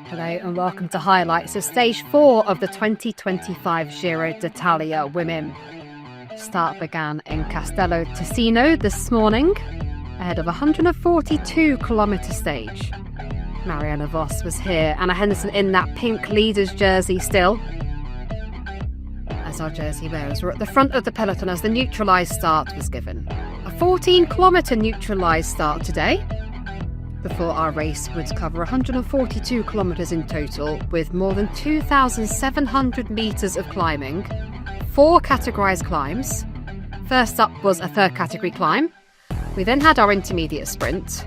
Hello and welcome to highlights of stage 4 of the 2025 Giro D'Italia women. Start began in Castello Ticino this morning, ahead of a 142-kilometre stage. Marianne Vos was here, Anna Henderson in that pink leader's jersey still, as our jersey wearers were at the front of the peloton as the neutralised start was given. A 14-kilometre neutralised start today, before our race would cover 142 kilometres in total, with more than 2,700 metres of climbing, 4 categorised climbs. First up was a third category climb. We then had our intermediate sprint,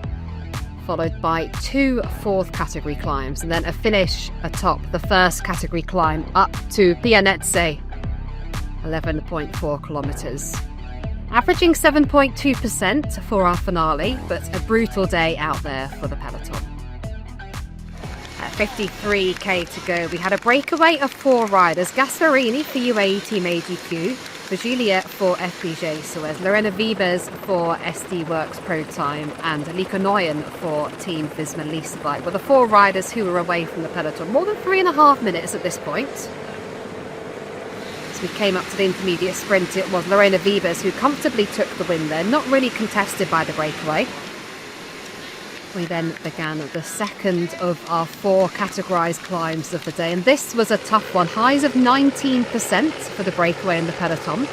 followed by 2 fourth category climbs, and then a finish atop the first category climb up to TNT, 11.4 kilometres. Averaging 7.2% for our finale, but a brutal day out there for the peloton. At 53k to go, we had a breakaway of 4 riders: Gasparini for UAE Team AGQ, Virgilia for FDJ Suez, Lorena Wiebes for SD Works Pro Time, and Lieke Nooyen for Team Visma Leasebike were the 4 riders who were away from the peloton. More than 3.5 minutes at this point. We came up to the intermediate sprint. It was Lorena Wiebes who comfortably took the win there, not really contested by the breakaway. We then began the second of our 4 categorised climbs of the day, and this was a tough one. Highs of 19% for the breakaway and the peloton.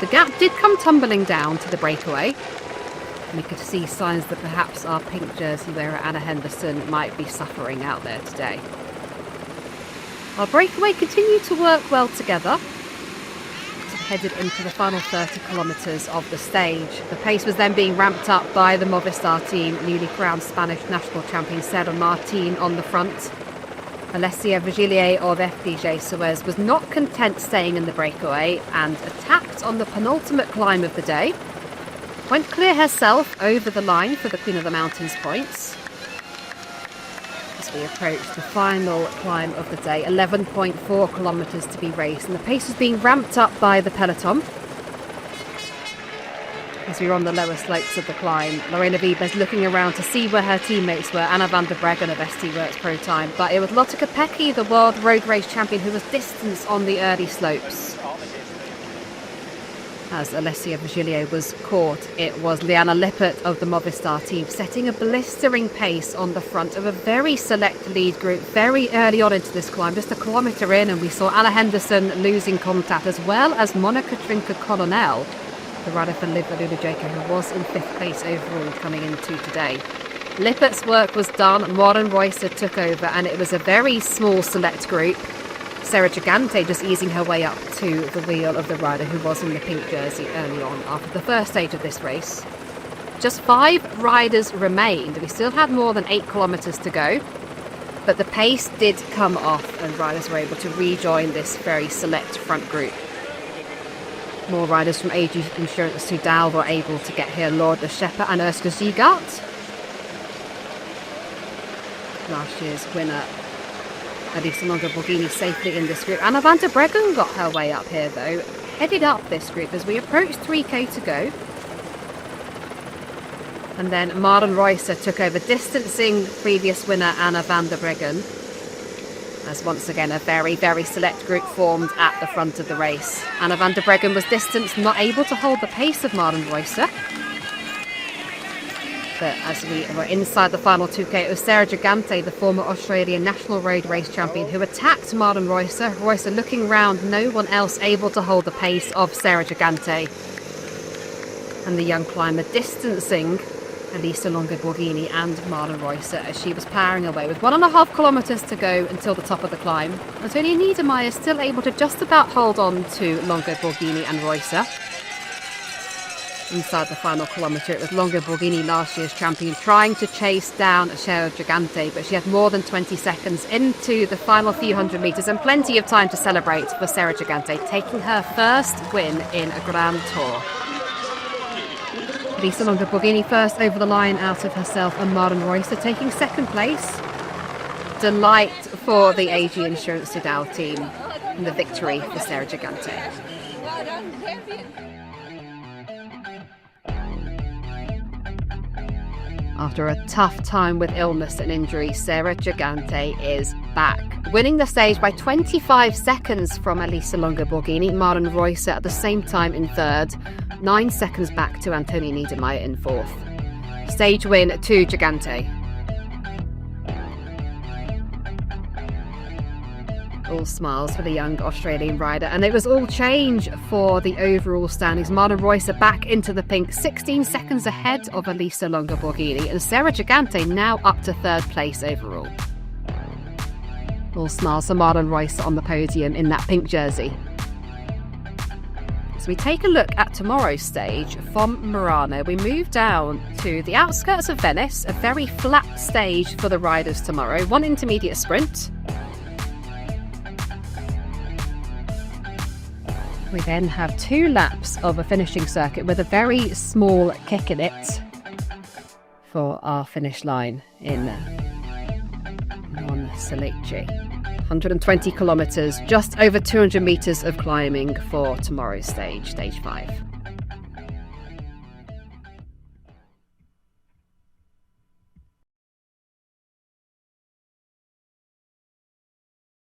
The gap did come tumbling down to the breakaway, and we could see signs that perhaps our pink jersey wearer Anna Henderson might be suffering out there today. Our breakaway continued to work well together, headed into the final 30 kilometres of the stage. The pace was then being ramped up by the Movistar team, newly crowned Spanish national champion Serra Martin on the front. Alessia Virgilia of FDJ Suez was not content staying in the breakaway and attacked on the penultimate climb of the day. Went clear herself over the line for the Queen of the Mountains points. As we approach the final climb of the day, 11.4 kilometres to be raced, and the pace was being ramped up by the peloton. As we were on the lower slopes of the climb, Lorena Wiebes looking around to see where her teammates were, Anna van der Breggen of SD Works Pro Time, but it was Lotte Kopecky, the world road race champion, who was distanced on the early slopes. As Alessia Virgilia was caught, it was Liana Lippert of the Movistar team setting a blistering pace on the front of a very select lead group very early on into this climb, just a kilometre in, and we saw Anna Henderson losing contact, as well as Monica Trinker-Colonel, the rider for Liv Alula-Jaka, who was in 5th place overall coming into today. Lippert's work was done, Maren Reusser took over, and it was a very small select group. Sarah Gigante just easing her way up to the wheel of the rider who was in the pink jersey early on after the first stage of this race. Just 5 riders remained. We still had more than 8 kilometres to go, but the pace did come off and riders were able to rejoin this very select front group. More riders from AG Insurance Soudal were able to get here: Lord de Schepper and Ursula Ziegart. Last year's winner Elisa Longo-Borghini safely in this group. Anna van der Breggen got her way up here though, headed up this group as we approached 3k to go. And then Maren Reusser took over, distancing previous winner Anna van der Breggen, as once again a very, very select group formed at the front of the race. Anna van der Breggen was distanced, not able to hold the pace of Maren Reusser. But as we were inside the final 2k, it was Sarah Gigante, the former Australian national road race champion, who attacked Maren Reusser. Reusser looking round, no one else able to hold the pace of Sarah Gigante. And the young climber distancing Elisa Longo-Borghini and Maren Reusser as she was powering away with 1.5 kilometres to go until the top of the climb. Antonia Niedermayer still able to just about hold on to Longo-Borghini and Reusser. Inside the final kilometre, it was Longo-Borghini, last year's champion, trying to chase down Sarah Gigante, but she had more than 20 seconds into the final few hundred metres and plenty of time to celebrate for Sarah Gigante, taking her first win in a Grand Tour. Elisa Longo-Borghini first over the line out of herself, and Maren Reusser taking second place. Delight for the AG Insurance Soudal team and the victory for Sarah Gigante. After a tough time with illness and injury, Sarah Gigante is back, winning the stage by 25 seconds from Elisa Longo Borghini. Maren Reusser at the same time in third, 9 seconds back to Antonia Niedermayer in fourth. Stage win to Gigante. All smiles for the young Australian rider, and it was all change for the overall standings. Maren Reusser back into the pink, 16 seconds ahead of Elisa Longo Borghini, and Sarah Gigante now up to third place overall. All smiles for Maren Reusser on the podium in that pink jersey. So we take a look at tomorrow's stage from Murano. We move down to the outskirts of Venice, a very flat stage for the riders tomorrow. One intermediate sprint. We then have 2 laps of a finishing circuit with a very small kick in it for our finish line in Monselice. 120 kilometres, just over 200 metres of climbing for tomorrow's stage, stage 5.